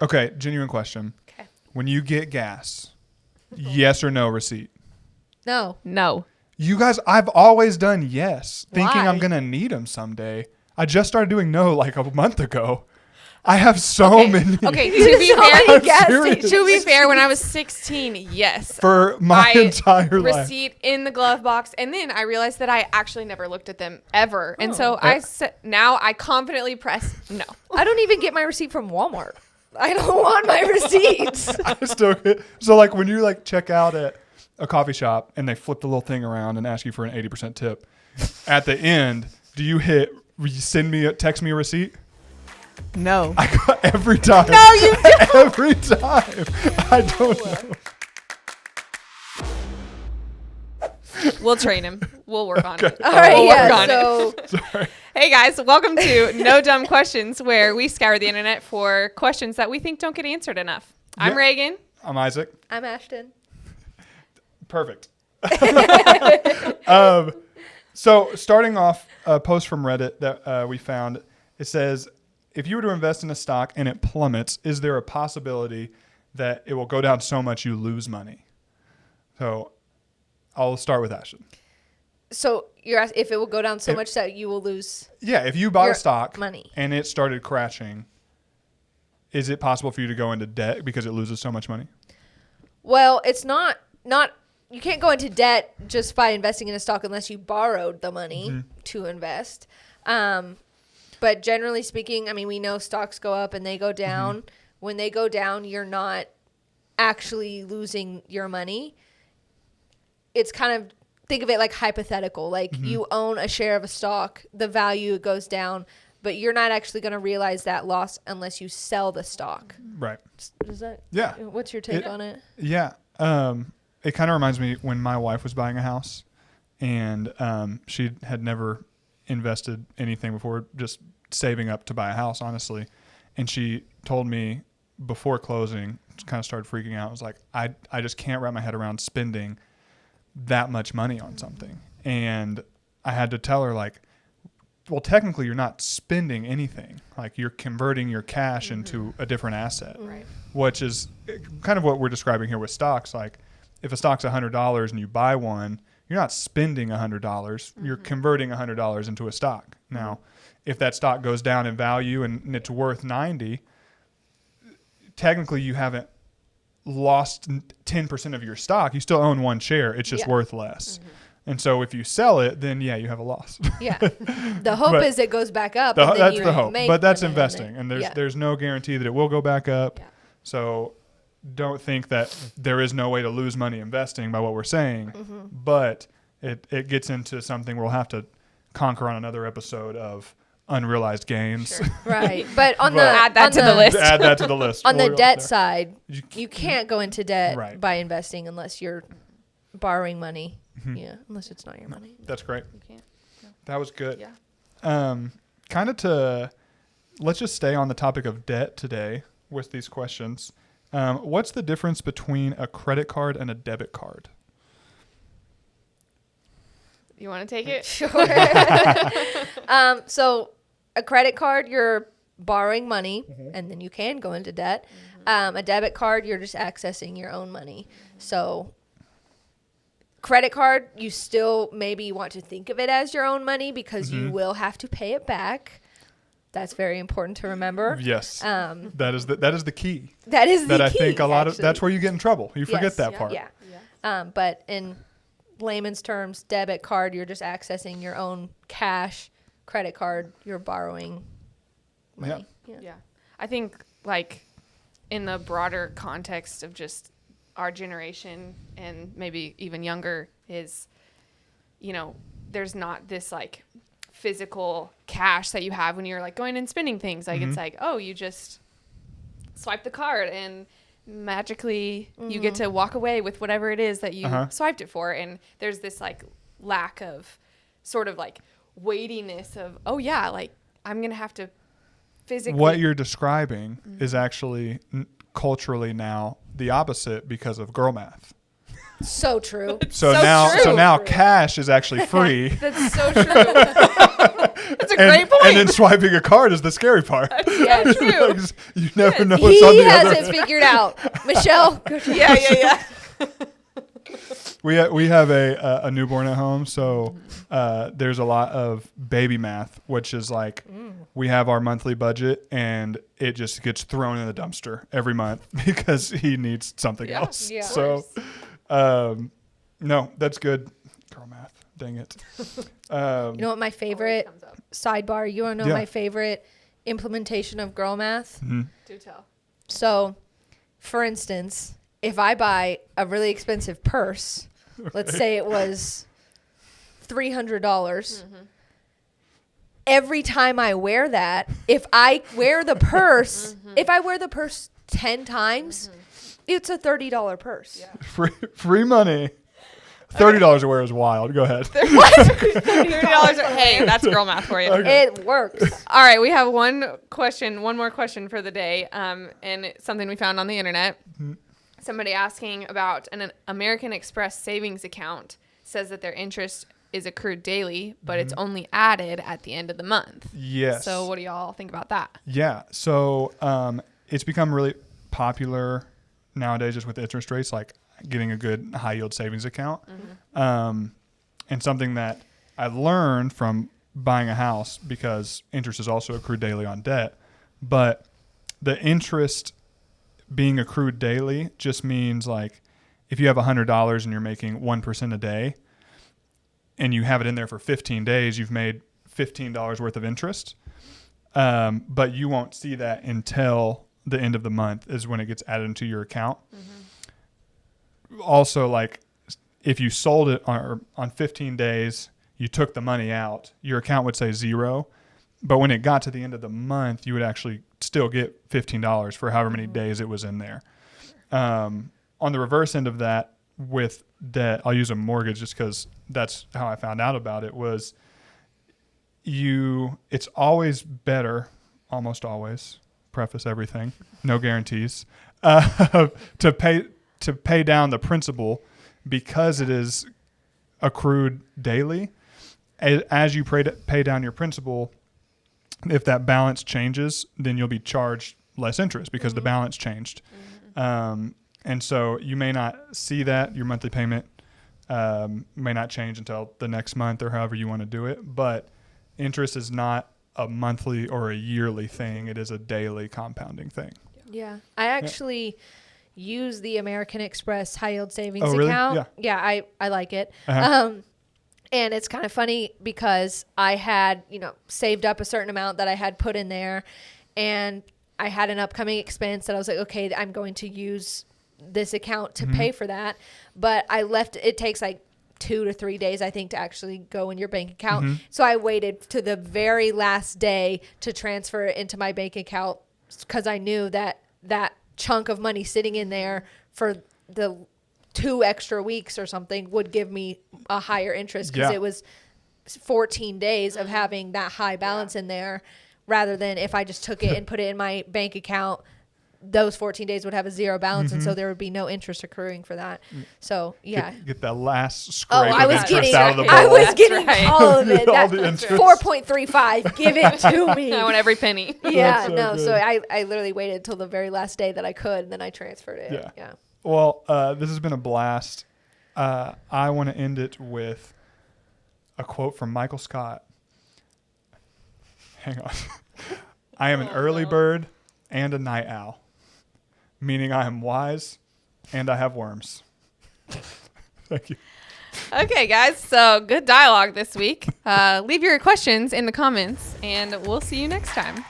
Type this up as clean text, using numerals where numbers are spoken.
Okay, genuine question. Okay. When you get gas, yes or no receipt? No. No. You guys, I've always done yes, thinking Why? I'm going to need them someday. I just started doing no like a month ago. I have so many. Okay, to be serious. to be fair, when I was 16, yes. For my entire life. Receipt in the glove box, and then I realized that I actually never looked at them ever. And so now I confidently press no. I don't even get my receipt from Walmart. I don't want my receipts. I still get, so like when you like check out at a coffee shop and they flip the little thing around and ask you for an 80% tip, at the end, do you text me a receipt? No. I got every time. No, you don't. Every time. I don't know. We'll train him. We'll work on it. All right, We'll work on so Sorry. Hey guys, welcome to No Dumb Questions, where we scour the internet for questions that we think don't get answered enough. I'm Yeah. Reagan. I'm Isaac. I'm Ashton. Perfect. So starting off a post from Reddit that we found, it says, if you were to invest in a stock and it plummets, is there a possibility that it will go down so much you lose money? So I'll start with Ashton. So you're asking if it will go down so much that you will lose. Yeah, if you bought Your a stock money. and it started crashing, is it possible for you to go into debt because it loses so much money? Well, it's not you can't go into debt just by investing in a stock unless you borrowed the money to invest. But generally speaking, I mean, we know stocks go up and they go down. When they go down, you're not actually losing your money. It's kind of, think of it like hypothetical. Like you own a share of a stock, the value goes down, but you're not actually going to realize that loss unless you sell the stock. Right. Does that? Yeah. What's your take on it? Yeah. It kind of reminds me when my wife was buying a house and she had never invested anything before, just saving up to buy a house, honestly. And she told me before closing, kind of started freaking out. I was like, I just can't wrap my head around spending that much money on something. And I had to tell her, like, well, technically you're not spending anything. Like, you're converting your cash into a different asset, Right. which is kind of what we're describing here with stocks. Like, if a stock's $100 and you buy one, you're not spending $100. You're converting $100 into a stock. Now, if that stock goes down in value and it's worth 90, technically you haven't lost 10% of your stock. You still own one share. It's just worth less. And so if you sell it, then you have a loss. Yeah. The hope is it goes back up. That's the hope. But that's money investing. And there's no guarantee that it will go back up. Yeah. So don't think that there is no way to lose money investing by what we're saying. But it gets into something we'll have to conquer on another episode of unrealized gains. Sure. Right. But add that to the list. Add that to the list. On the We'll debt there. side, you can't go into debt Right. by investing unless you're borrowing money. Yeah, unless it's not your money. That's great. You can't. That was good. Yeah. Kind of let's just stay on the topic of debt today with these questions. What's the difference between a credit card and a debit card? You want to take it? Sure. So a credit card, you're borrowing money, and then you can go into debt. A debit card, you're just accessing your own money. So credit card, you still maybe want to think of it as your own money because you will have to pay it back. That's very important to remember. Yes. That is the key. That is the key. I think a lot actually. that's where you get in trouble. You forget Yes. that part. Yeah. But in layman's terms, debit card, you're just accessing your own cash. Credit card, you're borrowing money. Yeah. I think, like, in the broader context of just our generation and maybe even younger is, there's not this, like, physical cash that you have when you're, like, going and spending things. Like, it's like, oh, you just swipe the card and magically you get to walk away with whatever it is that you swiped it for. And there's this, like, lack of sort of, like, weightiness of, oh, yeah, like, I'm going to have to physically. What you're describing is actually culturally now the opposite because of girl math. So true. So So now true. cash is actually free. That's so true. That's a great point. And then swiping a card is the scary part. Yeah, true. Like, you never know what's on He the other. has it figured out. Michelle, good job. Yeah. We have a newborn at home, so there's a lot of baby math, which is like we have our monthly budget and it just gets thrown in the dumpster every month because he needs something else. Yeah. So, no, that's good. Girl math, dang it. You know what my favorite Always comes up. sidebar? You want to know Yeah. my favorite implementation of girl math? Do tell. So, for instance, if I buy a really expensive purse, let's say it was $300. Every time I wear that, if I wear the purse, if I wear the purse 10 times, it's a $30 purse. Yeah. Free money. $30 a wear is wild. Go ahead. $30. Hey, that's girl math for you. Okay. It works. All right, we have one more question for the day, and it's something we found on the internet. Somebody asking about an American Express savings account says that their interest is accrued daily, but it's only added at the end of the month. Yes. So what do y'all think about that? Yeah. So it's become really popular nowadays just with interest rates, like getting a good high yield savings account. And something that I learned from buying a house, because interest is also accrued daily on debt, but the interest being accrued daily just means like if you have $100 and you're making 1% a day and you have it in there for 15 days, you've made $15 worth of interest. But you won't see that until the end of the month is when it gets added into your account. Also, like if you sold it on 15 days, you took the money out, your account would say 0. But when it got to the end of the month, you would actually still get $15 for however many days it was in there. On the reverse end of that, with debt, I'll use a mortgage just because that's how I found out about it, was it's always better, almost always, preface everything, no guarantees, to pay down the principal because it is accrued daily. As you pay down your principal, if that balance changes, then you'll be charged less interest because the balance changed. And so you may not see that. Your monthly payment may not change until the next month or however you want to do it. But interest is not a monthly or a yearly thing. It is a daily compounding thing. Yeah. I actually use the American Express high yield savings Oh, really? account. Yeah. I like it. Uh-huh. And it's kind of funny because I had, saved up a certain amount that I had put in there, and I had an upcoming expense that I was like, okay, I'm going to use this account to pay for that. But it takes like 2 to 3 days, I think, to actually go in your bank account. So I waited to the very last day to transfer it into my bank account because I knew that chunk of money sitting in there for the 2 extra weeks or something would give me a higher interest because it was 14 days of having that high balance in there, rather than if I just took it and put it in my bank account, those 14 days would have a 0 balance, and so there would be no interest accruing for that. So Get that last scrape I of was interest getting, out of the bowl. I was That's getting right. all of it. All That the interest. 4.35. Give it to me. I want every penny. Yeah, so no. good. So I literally waited until the very last day that I could, and then I transferred it. Yeah. Well, this has been a blast. I want to end it with a quote from Michael Scott. Hang on. I am an early bird and a night owl, meaning I am wise and I have worms. Thank you. Okay, guys. So good dialogue this week. Leave your questions in the comments, and we'll see you next time.